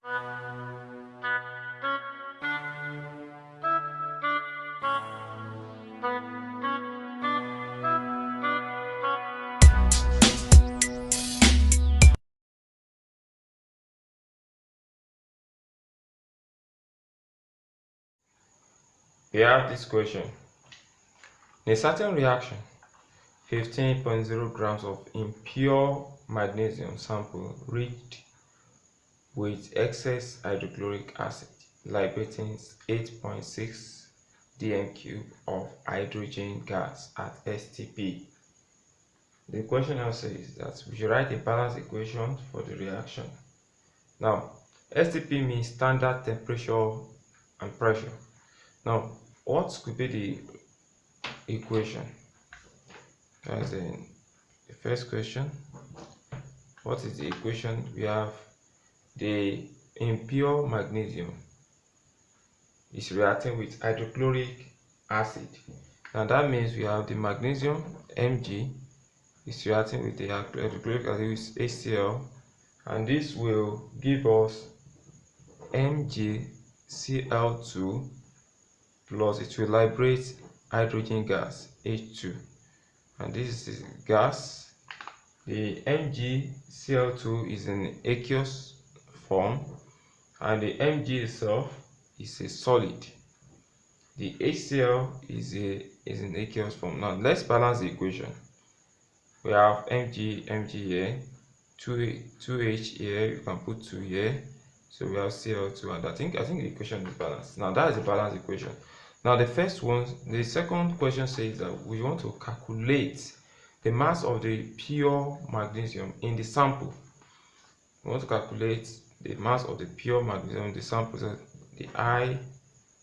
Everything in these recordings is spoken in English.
We have this question. In a certain reaction, 15.0 grams of impure magnesium sample reached with excess hydrochloric acid, liberating 8.6 dm cube of hydrogen gas at STP. The question now says that we should write a balanced equation for the reaction. Now, STP means standard temperature and pressure. Now, what could be the equation? That's the first question. What is the equation? We have the impure magnesium is reacting with hydrochloric acid. Now that means we have the magnesium Mg is reacting with the hydrochloric acid with HCl, and this will give us MgCl2 plus it will liberate hydrogen gas H2, and this is gas. The MgCl2 is in aqueous form, and the Mg itself is a solid. The HCl is in aqueous form. Now let's balance the equation. We have Mg here, 2H here, you can put 2 here, so we have Cl2, and I think the equation is balanced. Now that is a balanced equation. Now the second question says that we want to calculate the mass of the pure magnesium in the sample. We want to calculate the mass of the pure magnesium in the sample. So the I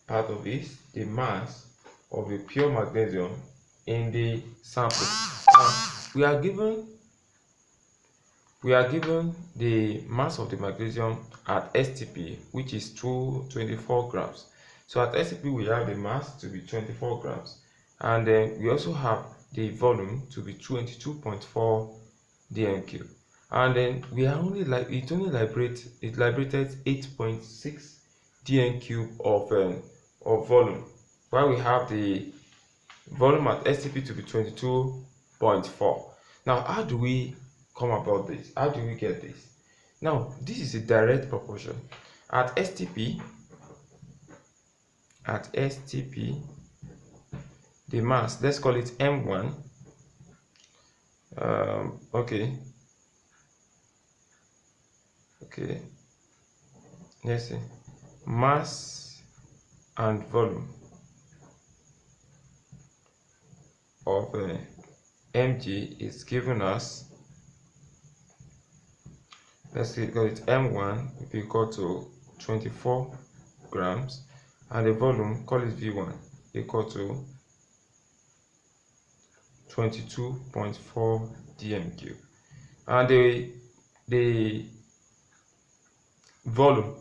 part of it, the mass of the pure magnesium in the sample. Now we are given the mass of the magnesium at STP, which is 24 grams. So at STP we have the mass to be 24 grams, and then we also have the volume to be 22.4 dm cube, and then it only liberated 8.6 dm cube of volume, while we have the volume at STP to be 22.4. Now how do we come about this? How do we get this? Now this is a direct proportion. At STP, the mass, let's call it M1. Okay, let's see, mass and volume of Mg is given us, let's say call it M1 will be equal to 24 grams, and the volume, call it V1, equal to 22.4 dm cube, and the volume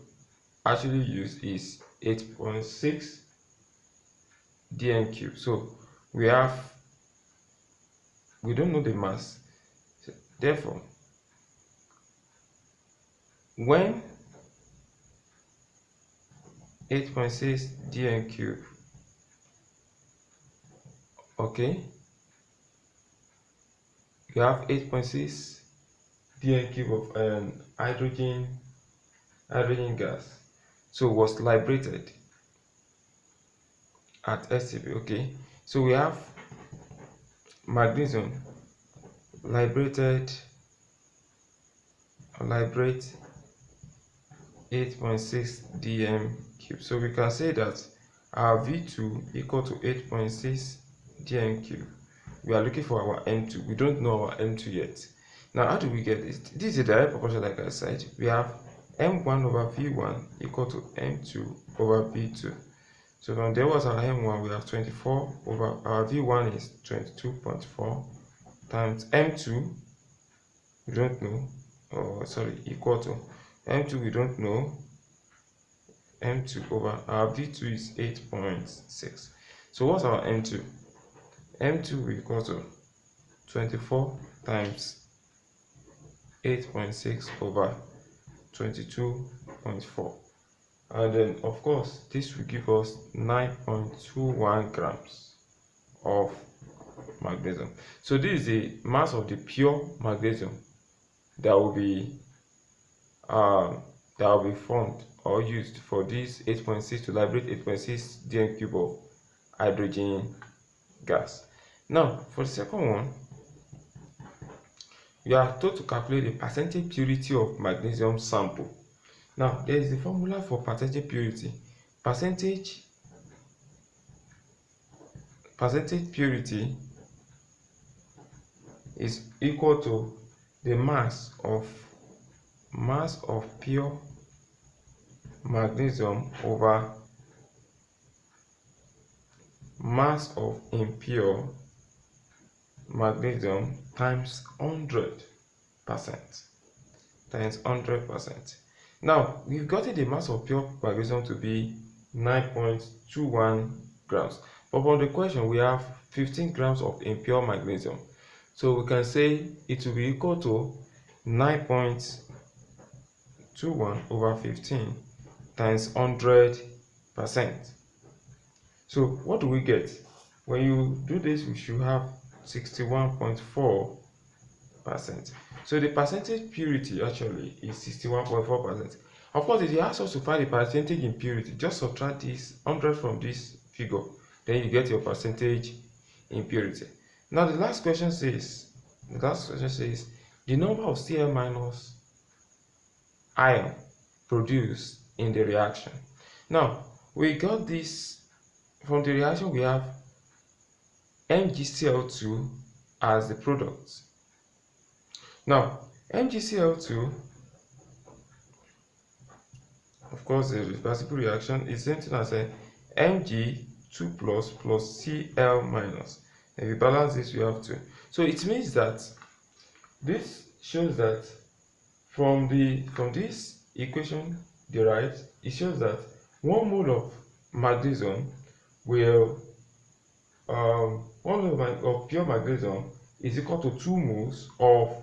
actually used is 8.6 dm cube. So we don't know the mass, so therefore when 8.6 dm cube, okay, you have 8.6 dm cube of hydrogen gas, so was liberated at STP. Okay, so we have magnesium liberate 8.6 dm cube, so we can say that our V2 equal to 8.6 dm cube. We are looking for our M2. We don't know our M2 yet. Now how do we get this? This is a direct proportion, like I said. We have M1 over V1 equal to M2 over V2. So now there was our M1, we have 24 over our V1 is 22.4 times M2, we don't know, equal to M2, we don't know, M2 over our V2 is 8.6. So what's our M2? M2 will equal to 24 times 8.6 over 22.4. 9.4, and then of course this will give us 9.21 grams of magnesium. So this is the mass of the pure magnesium that will be formed or used for this 8.6 to liberate 8.6 dm cube of hydrogen gas. Now for the second one, we are told to calculate the percentage purity of magnesium sample. Now there is a formula for percentage purity. Percentage purity is equal to the mass of pure magnesium over mass of impure magnesium times 100%. Now we've gotten the mass of pure magnesium to be 9.21 grams, but from the question we have 15 grams of impure magnesium, so we can say it will be equal to 9.21 over 15 times 100%. So what do we get? When you do this, we should have 61.4%. So the percentage purity actually is 61.4%. Of course, if you ask us to find the percentage impurity, just subtract this 100 from this figure, then you get your percentage impurity. Now the last question says the number of Cl minus ion produced in the reaction. Now we got this from the reaction. We have MgCl2 as the product. Now MgCl2, of course, the reversible reaction is same thing as a Mg2 plus Cl minus. If you balance this, you have 2. So it means that this shows that from this equation derived, it shows that 1 mole of magnesium will 1 mole of pure magnesium is equal to 2 moles of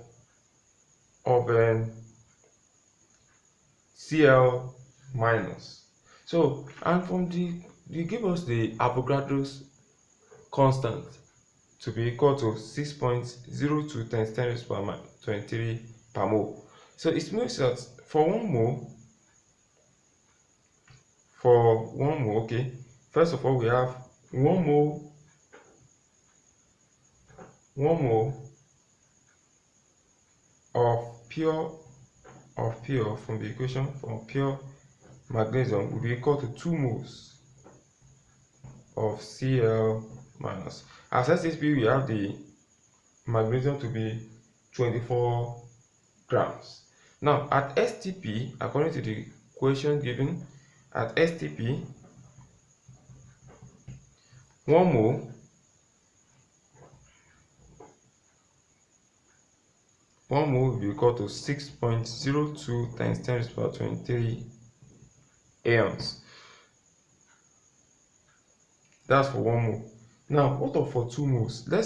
Cl minus. So, and from they give us the Avogadro's constant to be equal to 6.02 times 10 raised to power 23 per mole. So it means that for 1 mole, okay, first of all we have 1 mole of pure from the equation from pure magnesium will be equal to 2 moles of Cl minus. As SSP, we have the magnesium to be 24 grams. Now at STP, according to the question given, at STP 1 mole will be equal to 6.02 times 10 raised to power 23 ions. That's for 1 mole. Now what of for 2 moles? Let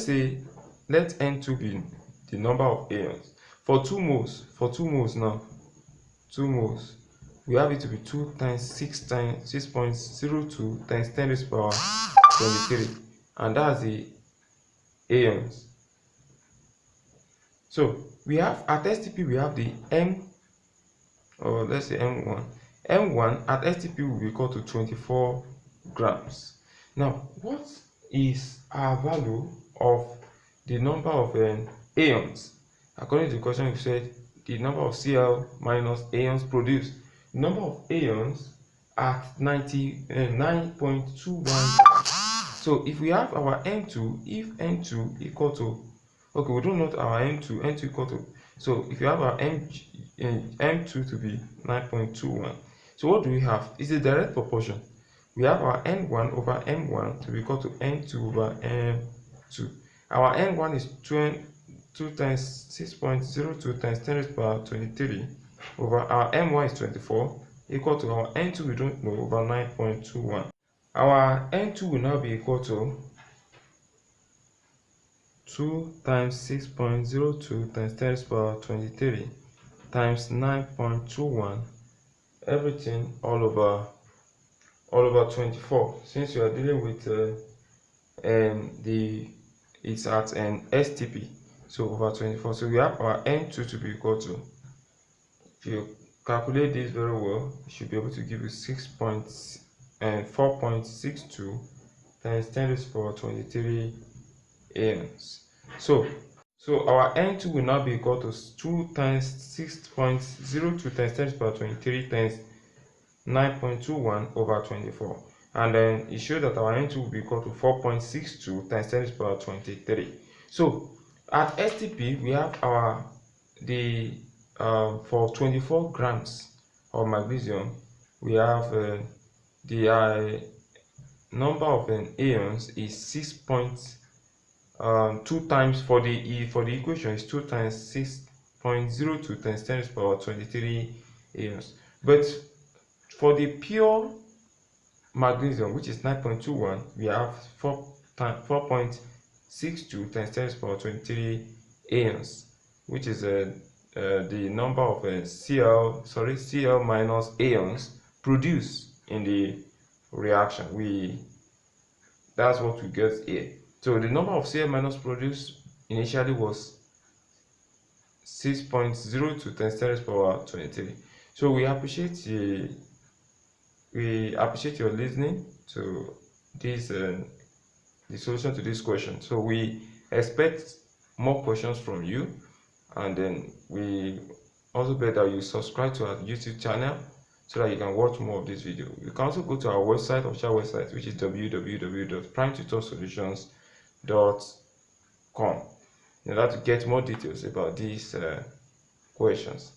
N2 be the number of ions. For 2 moles now, 2 moles, we have it to be 2 times 6.02 times 10 raised to power 23, and that's the ions. So we have at STP we have the M, or let's say M1. M1 at STP will be equal to 24 grams. Now what is our value of the number of ions? According to the question, we said the number of Cl minus ions produced. The number of ions at 99.21. So if we have our N2, if N2 equal to, okay, we don't know our N2 equal to, so if you have our M2 to be 9.21, so what do we have? It's a direct proportion. We have our N1 over M1 to be equal to N2 over M2. Our N1 is 2 times 6.02 times 10 raised to power 23 over our M1 is 24 equal to our N2 we don't know over 9.21. Our N2 will now be equal to 2 times 6.02 times 10 raised to power 23 times 9.21 everything all over 24, since you are dealing with it's at an STP, so over 24. So we have our N2 to be equal to, if you calculate this very well, it should be able to give you 4.62 times 10 raised to the power 23 AMs. So our N2 will now be equal to 2 times 6.02 times 10 to the power 23 times 9.21 over 24. And then it shows that our N2 will be equal to 4.62 times 10 to the power 23. So at STP, we have for 24 grams of magnesium, we have the number of ions is 6.2 times, for the equation is 2 times 6.02 times 10 to the power 23 ions. But for the pure magnesium, which is 9.21, we have 4.62 times 10 to the power 23 ions, which is the number of Cl minus ions produced in the reaction. That's what we get here. So the number of Cl minus produced initially was 6.02 times 10 to the power 23. So we appreciate your listening to this the solution to this question. So we expect more questions from you, and then we also beg that you subscribe to our YouTube channel so that you can watch more of this video. You can also go to our website, official website, which is www.primetutorsolutions.com, in order to get more details about these questions.